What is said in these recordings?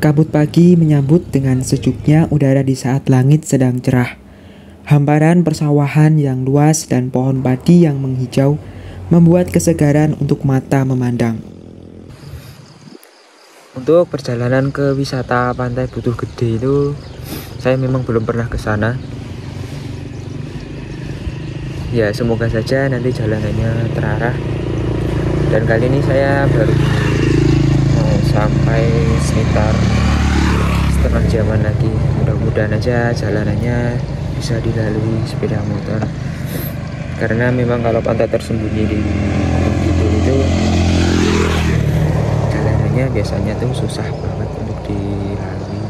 Kabut pagi menyambut dengan sejuknya udara di saat langit sedang cerah. Hamparan persawahan yang luas dan pohon padi yang menghijau membuat kesegaran untuk mata memandang. Untuk perjalanan ke wisata Pantai Butuh Gede itu saya memang belum pernah ke sana. Ya, semoga saja nanti jalanannya terarah. Dan kali ini saya baru mau sampai sekitar setengah jaman lagi. Mudah-mudahan aja jalanannya bisa dilalui sepeda motor. Karena memang kalau pantai tersembunyi di Gunung Kidul itu jalanannya biasanya tuh susah banget untuk dilalui.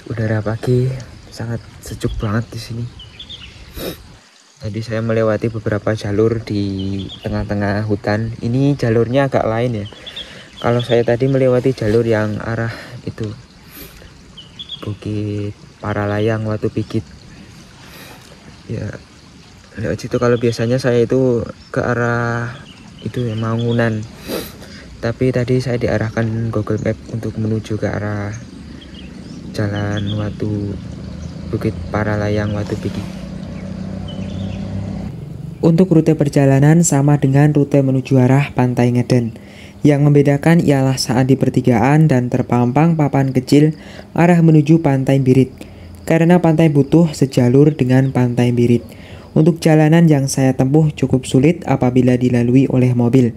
Udara pagi sangat sejuk banget di sini. Tadi saya melewati beberapa jalur di tengah-tengah hutan. Ini jalurnya agak lain ya. Kalau saya tadi melewati jalur yang arah itu Bukit Paralayang, Watu Pigit. Ya, lewat situ. Kalau biasanya saya itu ke arah itu ya, Mangunan. Tapi tadi saya diarahkan Google Map untuk menuju ke arah Jalan Bukit Paralayang, Watu Pigit. Untuk rute perjalanan sama dengan rute menuju arah Pantai Ngeden. Yang membedakan ialah saat di pertigaan dan terpampang papan kecil arah menuju Pantai Birit. Karena Pantai Butuh sejalur dengan Pantai Birit. Untuk jalanan yang saya tempuh cukup sulit apabila dilalui oleh mobil.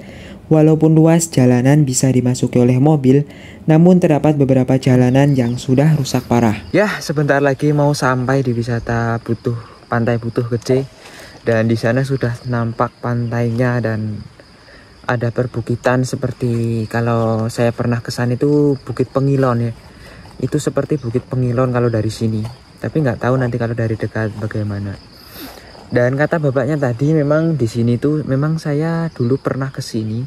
Walaupun luas jalanan bisa dimasuki oleh mobil, namun terdapat beberapa jalanan yang sudah rusak parah. Ya, sebentar lagi mau sampai di wisata Pantai Butuh Gede. Dan di sana sudah nampak pantainya dan ada perbukitan seperti kalau saya pernah ke sana itu Bukit Pengilon ya. Itu seperti Bukit Pengilon kalau dari sini. Tapi nggak tahu nanti kalau dari dekat bagaimana. Dan kata bapaknya tadi memang di sini tuh memang saya dulu pernah ke sini.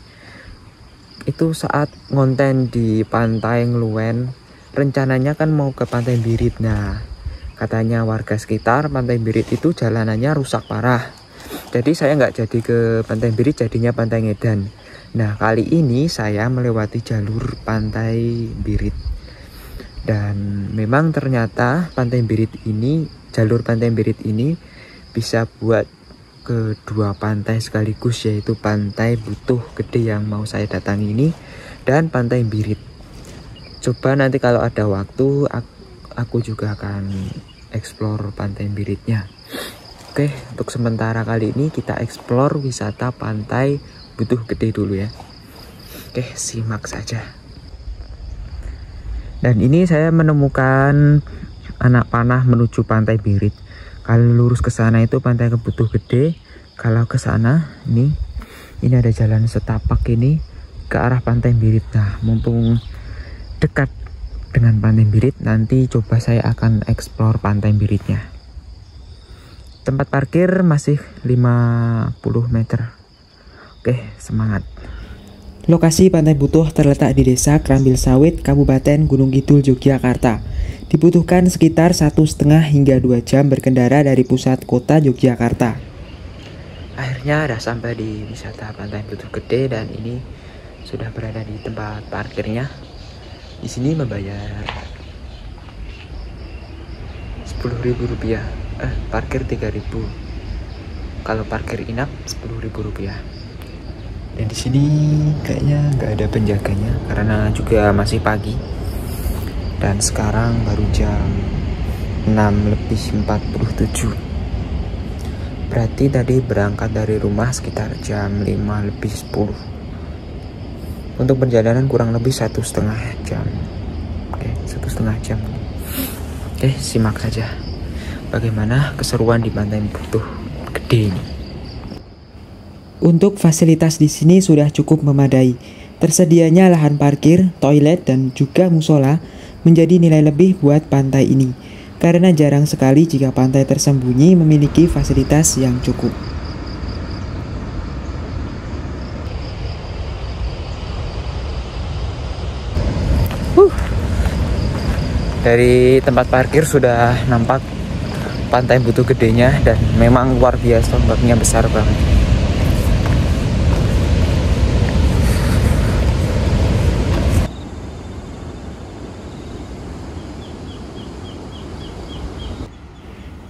Itu saat ngonten di Pantai Ngeluen, rencananya kan mau ke Pantai Birit. Nah, katanya warga sekitar Pantai Birit itu jalanannya rusak parah. Jadi saya nggak jadi ke Pantai Birit, jadinya Pantai Ngedan. Nah, kali ini saya melewati jalur Pantai Birit. Dan memang ternyata jalur Pantai Birit ini bisa buat kedua pantai sekaligus, yaitu Pantai Butuh Gede yang mau saya datangi ini dan Pantai Birit. Coba nanti kalau ada waktu aku juga akan explore Pantai Biritnya. Oke, untuk sementara kali ini kita explore wisata Pantai Butuh Gede dulu ya. Oke, simak saja. Dan ini saya menemukan anak panah menuju Pantai Birit. Kalau lurus ke sana itu Pantai Butuh Gede. Kalau ke sana ini ada jalan setapak ini ke arah Pantai Birit. Nah, mumpung dekat dengan Pantai Birit, nanti coba saya akan explore Pantai Biritnya. Tempat parkir masih 50 meter. Oke, semangat. Lokasi Pantai Butuh terletak di Desa Krambil Sawit, Kabupaten Gunung Kidul, Yogyakarta. Dibutuhkan sekitar 1,5 hingga 2 jam berkendara dari pusat kota Yogyakarta. Akhirnya udah sampai di wisata Pantai Butuh Gede dan ini sudah berada di tempat parkirnya. Di sini membayar Rp10.000. Parkir Rp3.000. Kalau parkir inap Rp10.000. Dan di sini kayaknya nggak ada penjaganya karena juga masih pagi. Dan sekarang baru jam 6:47. Berarti tadi berangkat dari rumah sekitar jam 5:10. Untuk perjalanan kurang lebih 1,5 jam. Oke, 1,5 jam. Oke, simak saja bagaimana keseruan di Pantai Butuh Gede ini. Untuk fasilitas di sini sudah cukup memadai. Tersedianya lahan parkir, toilet, dan juga musola menjadi nilai lebih buat pantai ini. Karena jarang sekali jika pantai tersembunyi memiliki fasilitas yang cukup. Dari tempat parkir sudah nampak Pantai Butuh Gedenya dan memang luar biasa, ombaknya besar banget.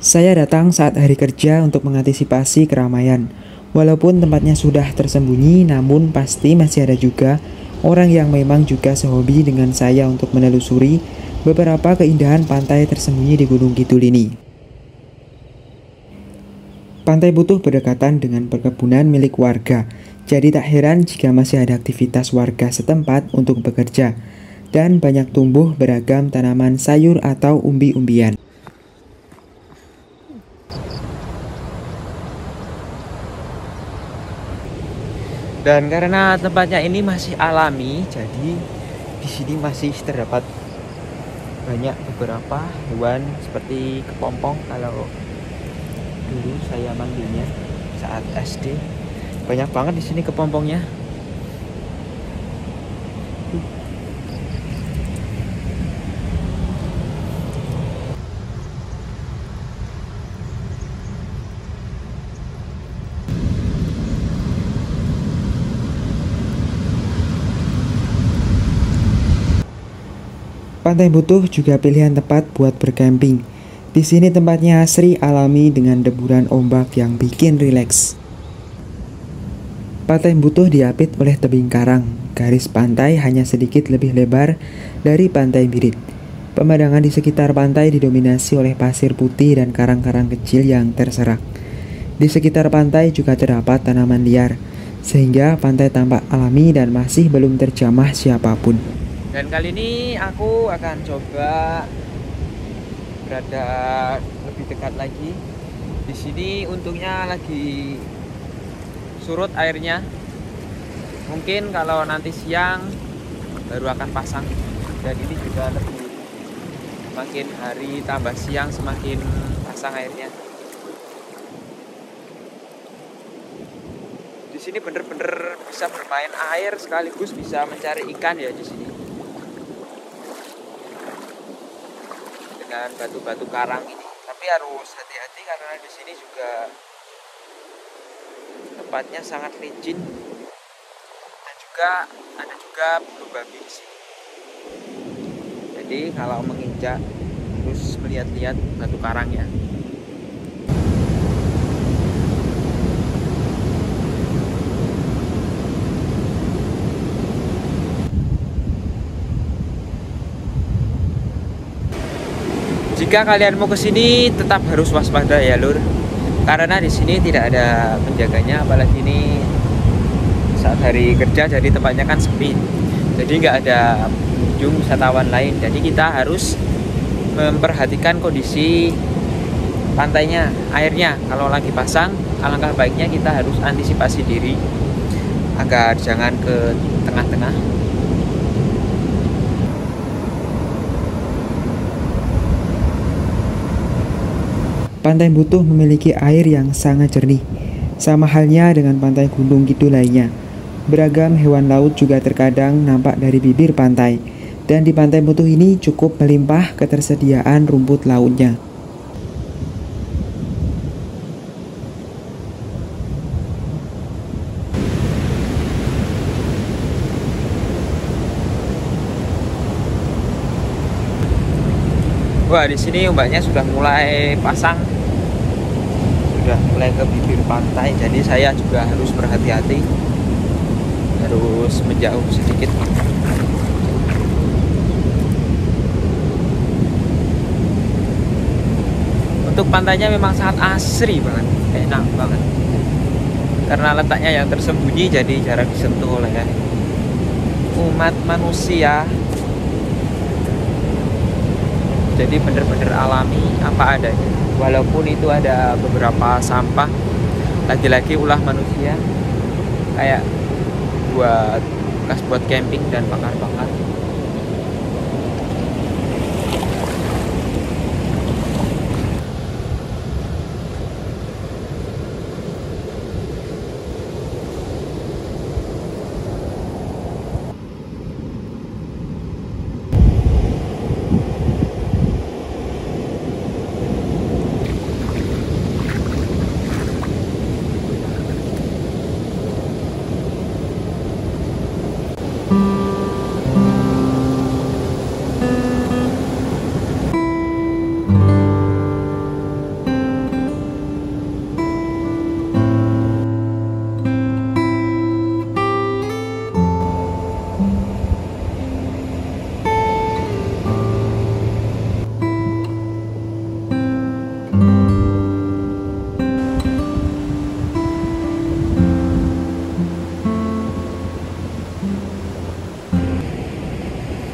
Saya datang saat hari kerja untuk mengantisipasi keramaian. Walaupun tempatnya sudah tersembunyi, namun pasti masih ada juga orang yang memang juga sehobi dengan saya untuk menelusuri beberapa keindahan pantai tersembunyi di Gunung Kidul ini. Pantai Butuh berdekatan dengan perkebunan milik warga, jadi tak heran jika masih ada aktivitas warga setempat untuk bekerja, dan banyak tumbuh beragam tanaman sayur atau umbi-umbian. Dan karena tempatnya ini masih alami, jadi di sini masih terdapat banyak beberapa hewan seperti kepompong. Kalau dulu saya manggilnya saat SD, banyak banget di sini kepompongnya. Pantai Butuh juga pilihan tepat buat bercamping. Di sini tempatnya asri alami dengan deburan ombak yang bikin rileks. Pantai Butuh diapit oleh tebing karang. Garis pantai hanya sedikit lebih lebar dari Pantai Birit. Pemandangan di sekitar pantai didominasi oleh pasir putih dan karang-karang kecil yang terserak. Di sekitar pantai juga terdapat tanaman liar, sehingga pantai tampak alami dan masih belum terjamah siapapun. Dan kali ini aku akan coba berada lebih dekat lagi. Di sini untungnya lagi surut airnya. Mungkin kalau nanti siang baru akan pasang. Dan ini juga lebih, makin hari tambah siang semakin pasang airnya. Di sini bener-bener bisa bermain air sekaligus bisa mencari ikan ya di sini. Dengan batu-batu karang ini, tapi harus hati-hati karena di sini juga tempatnya sangat licin dan juga ada bulu babi di sini. Jadi kalau menginjak harus melihat-lihat batu karangnya. Jika kalian mau ke sini tetap harus waspada ya lur, karena di sini tidak ada penjaganya, apalagi ini saat hari kerja jadi tempatnya kan sepi, jadi nggak ada pengunjung wisatawan lain. Jadi kita harus memperhatikan kondisi pantainya, airnya. Kalau lagi pasang, alangkah baiknya kita harus antisipasi diri agar jangan ke tengah-tengah. Pantai Butuh memiliki air yang sangat jernih, sama halnya dengan pantai Gunung Kidul lainnya. Beragam hewan laut juga terkadang nampak dari bibir pantai, dan di Pantai Butuh ini cukup melimpah ketersediaan rumput lautnya. Wah, di sini ombaknya sudah mulai pasang, sudah mulai ke bibir pantai. Jadi saya juga harus berhati-hati, harus menjauh sedikit. Untuk pantainya memang sangat asri banget, enak banget. Karena letaknya yang tersembunyi, jadi jarang disentuh oleh umat manusia. Jadi bener-bener alami apa adanya. Walaupun itu ada beberapa sampah, lagi-lagi ulah manusia, kayak bekas buat camping dan bakar-bakar.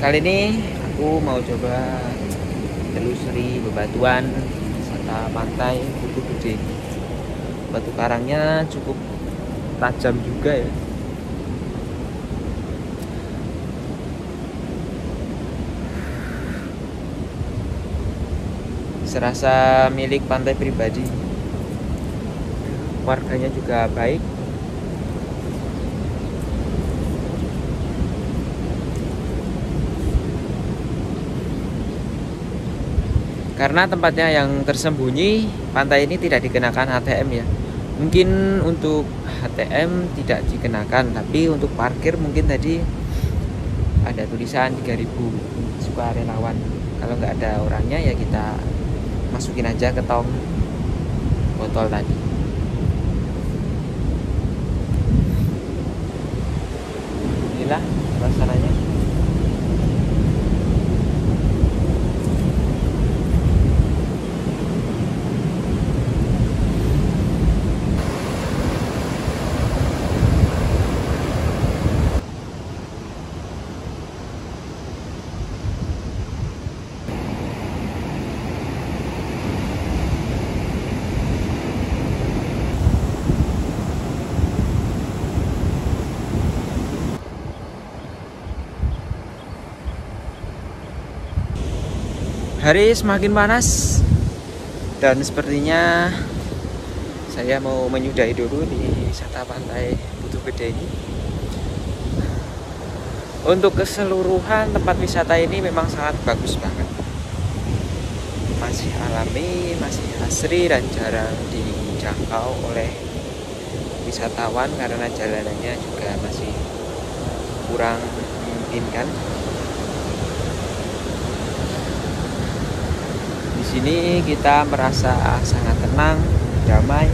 Kali ini aku mau coba telusuri bebatuan wisata pantai Butuh Gede. Batu karangnya cukup tajam juga ya. Serasa milik pantai pribadi. Warganya juga baik. Karena tempatnya yang tersembunyi, pantai ini tidak dikenakan HTM ya. Mungkin untuk HTM tidak dikenakan, tapi untuk parkir mungkin tadi ada tulisan 3.000 sukarelawan. Kalau nggak ada orangnya ya kita masukin aja ke tong botol tadi. Inilah suasananya. Hari semakin panas dan sepertinya saya mau menyudahi dulu di wisata pantai Butuh Gede ini. Untuk keseluruhan tempat wisata ini memang sangat bagus banget. Masih alami, masih asri dan jarang dijangkau oleh wisatawan karena jalanannya juga masih kurang memungkinkan. Di sini kita merasa sangat tenang, damai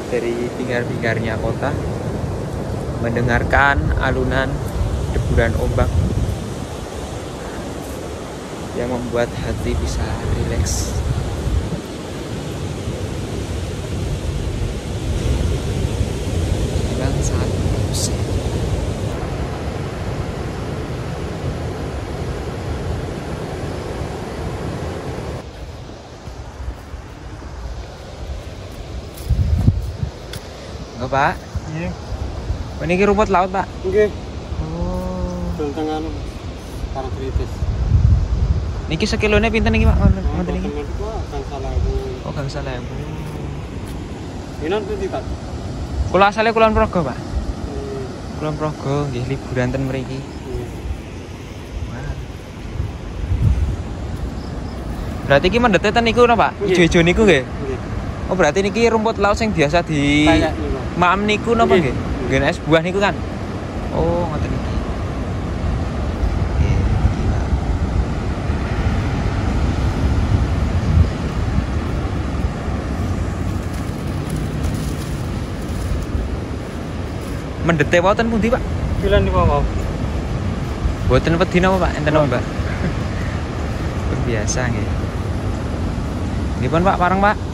dari pinggir-pinggirnya kota, mendengarkan alunan deburan ombak yang membuat hati bisa rileks. Memang sangat bagus. Enggak, Pak? Iya. Ini rumput laut, Pak? Oke. Oh. Tentang anu karakteristis. Niki sekilone pinten niki, Pak? Ngoten niki. Kang salah aku. Oh, kang salah ya, Bu. Inon pundi, Pak? Kula asale Kulon Progo, Pak. Kulon Progo nggih liburan ten mriki. Wah. Berarti iki mendete ten niku napa, Pak? Ijo-ijo niku nggih. Oh, berarti niki rumput laut sing biasa di maam niku napa nggih? Nggih es buah niku kan. Oh, ngoten niki. Mendete wonten pundi, Pak? Pilan di bawah. Boten wedi napa, Pak? Enten napa, Mbak? Biasa nggih. Nggih pun, Pak, pareng, Pak.